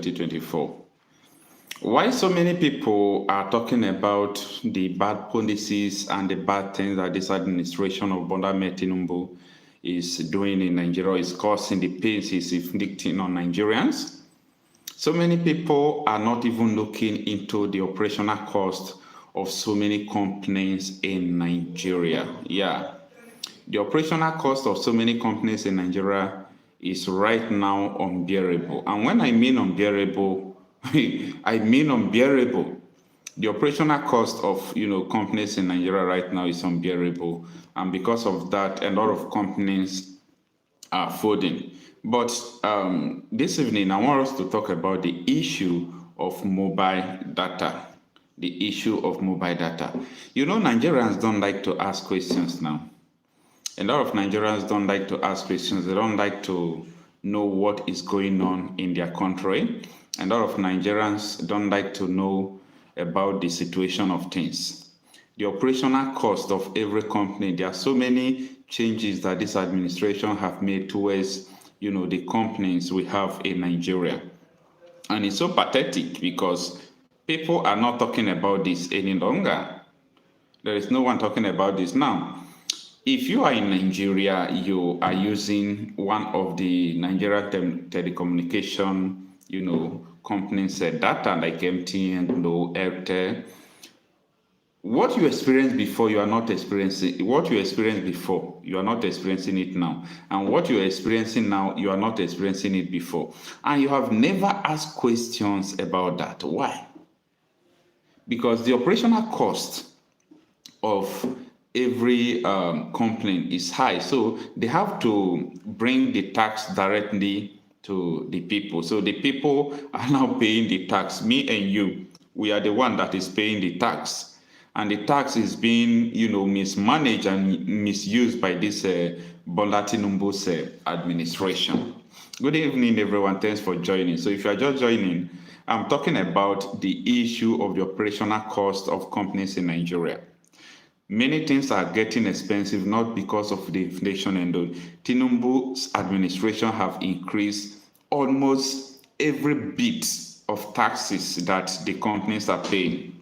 2024. Why so many people are talking about the bad policies and the bad things that this administration of Bola Tinubu is doing in Nigeria is causing the pains it's inflicting on Nigerians? So many people are not even looking into the operational cost of so many companies in Nigeria. Yeah, the operational cost of so many companies in Nigeria is right now unbearable. And when I mean unbearable, I mean unbearable. The operational cost of companies in Nigeria right now is unbearable, and because of that, a lot of companies are folding. But this evening, I want us to talk about the issue of mobile data. The issue of mobile data. Nigerians don't like to ask questions now. A lot of Nigerians don't like to ask questions. They don't like to know what is going on in their country. A lot of Nigerians don't like to know about the situation of things. The operational cost of every company, there are so many changes that this administration have made towards, the companies we have in Nigeria. And it's so pathetic because people are not talking about this any longer. There is no one talking about this now. If you are in Nigeria, you are using one of the Nigerian telecommunication, companies data like MTN, Airtel. What you experienced before, you are not experiencing. What you experienced before, you are not experiencing it now. And what you are experiencing now, you are not experiencing it before. And you have never asked questions about that. Why? Because the operational cost of every complaint is high, so they have to bring the tax directly to the people. So the people are now paying the tax. Me and you, we are the one that is paying the tax, and the tax is being mismanaged and misused by this Bola Tinubu's administration. Good evening, everyone. Thanks for joining. So if you are just joining, I'm talking about the issue of the operational cost of companies in Nigeria. Many things are getting expensive, not because of the inflation and the Tinubu's administration have increased almost every bit of taxes that the companies are paying.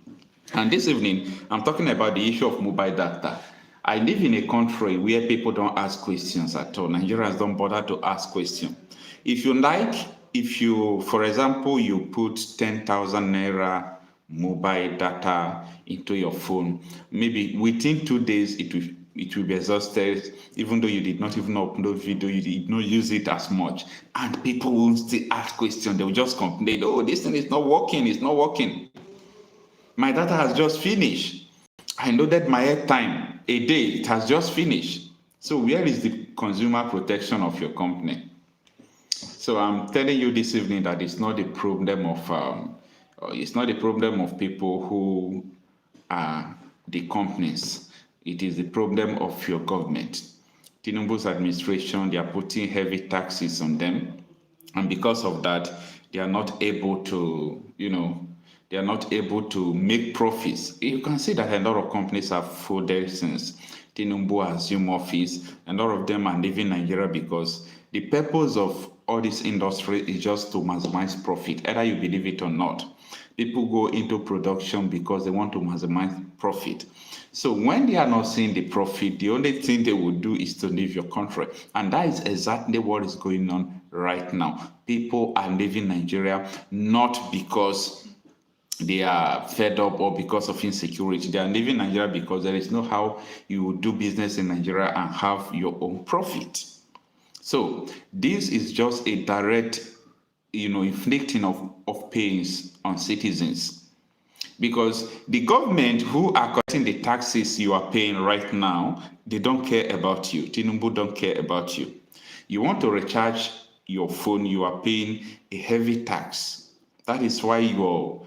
And this evening, I'm talking about the issue of mobile data. I live in a country where people don't ask questions at all. Nigerians don't bother to ask questions. If you, for example, you put 10,000 naira mobile data into your phone, maybe within 2 days it will be exhausted, even though you did not even upload video, you did not use it as much, and people won't still ask questions. They will just complain, oh, this thing is not working, it's not working. My data has just finished. I loaded my airtime a day, it has just finished. So where is the consumer protection of your company? So I'm telling you this evening that it's not the problem of people who are the companies. It is the problem of your government. Tinubu's administration, they are putting heavy taxes on them. And because of that, they are not able to, make profits. You can see that a lot of companies have folded since Tinubu assumed office. A lot of them are leaving Nigeria because the purpose of all this industry is just to maximize profit, either you believe it or not. People go into production because they want to maximize profit. So when they are not seeing the profit, the only thing they will do is to leave your country. And that is exactly what is going on right now. People are leaving Nigeria not because they are fed up or because of insecurity. They are leaving Nigeria because there is no how you will do business in Nigeria and have your own profit. So this is just a direct inflicting of pains on citizens, because the government who are cutting the taxes you are paying right now, they don't care about you. Tinubu don't care about you. You want to recharge your phone, you are paying a heavy tax. That is why your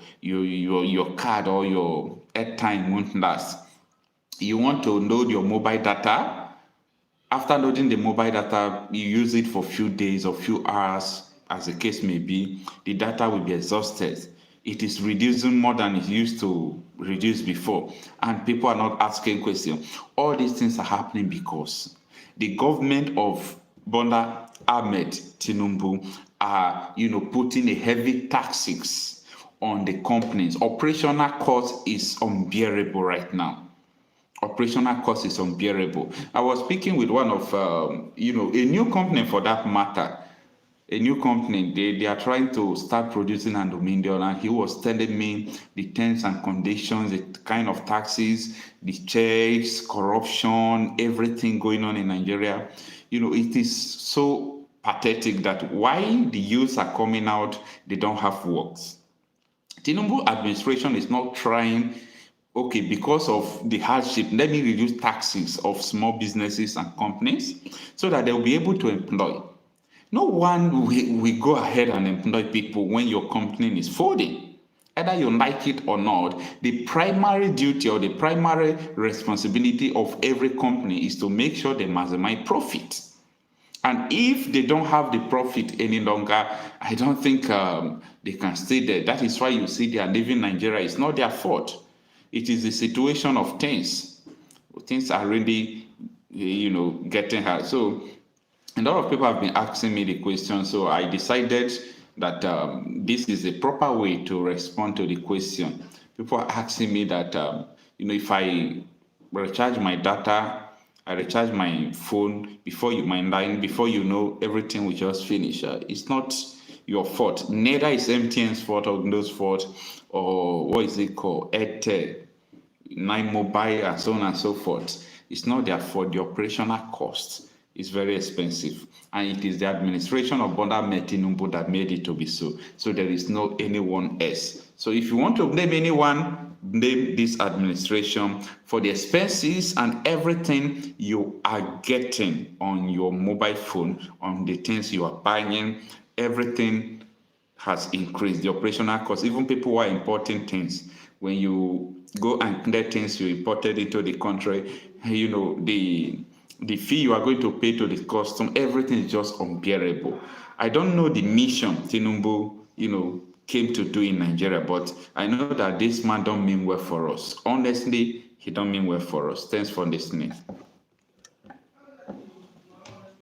card or your airtime won't last. You want to load your mobile data. After loading the mobile data, you use it for a few days or few hours, as the case may be, the data will be exhausted. It is reducing more than it used to reduce before, and people are not asking questions. All these things are happening because the government of Bola Ahmed Tinubu are, putting a heavy taxes on the companies. Operational cost is unbearable right now. Operational cost is unbearable. I was speaking with one of, a new company for that matter. A new company, they are trying to start producing aluminium, and he was telling me the terms and conditions, the kind of taxes, the checks, corruption, everything going on in Nigeria. It is so pathetic that why the youths are coming out, they don't have works. Tinubu administration is not trying, okay, because of the hardship, let me reduce taxes of small businesses and companies so that they'll be able to employ. No one will go ahead and employ people when your company is folding. Either you like it or not, the primary duty or the primary responsibility of every company is to make sure they maximize profit. And if they don't have the profit any longer, I don't think they can stay there. That is why you see they are leaving Nigeria. It's not their fault. It is the situation of things. Things are really, getting hard. So a lot of people have been asking me the question. So I decided that this is a proper way to respond to the question. People are asking me that, if I recharge my data, I recharge my phone my line, before everything will just finish. It's not your fault. Neither is MTN's fault or Windows fault, or what is it called, Airtel, Nine Mobile, and so on and so forth. It's not their fault. The operational cost is very expensive, and it is the administration of Bola Ahmed Tinubu that made it to be so. So there is no anyone else. So if you want to blame anyone, blame this administration for the expenses and everything you are getting on your mobile phone, on the things you are buying. Everything has increased. The operational cost. Even people who are importing things, when you go and clear things you imported into the country, the fee you are going to pay to the custom, everything is just unbearable. I don't know the mission Tinubu, came to do in Nigeria, but I know that this man don't mean well for us. Honestly, he don't mean well for us. Thanks for listening.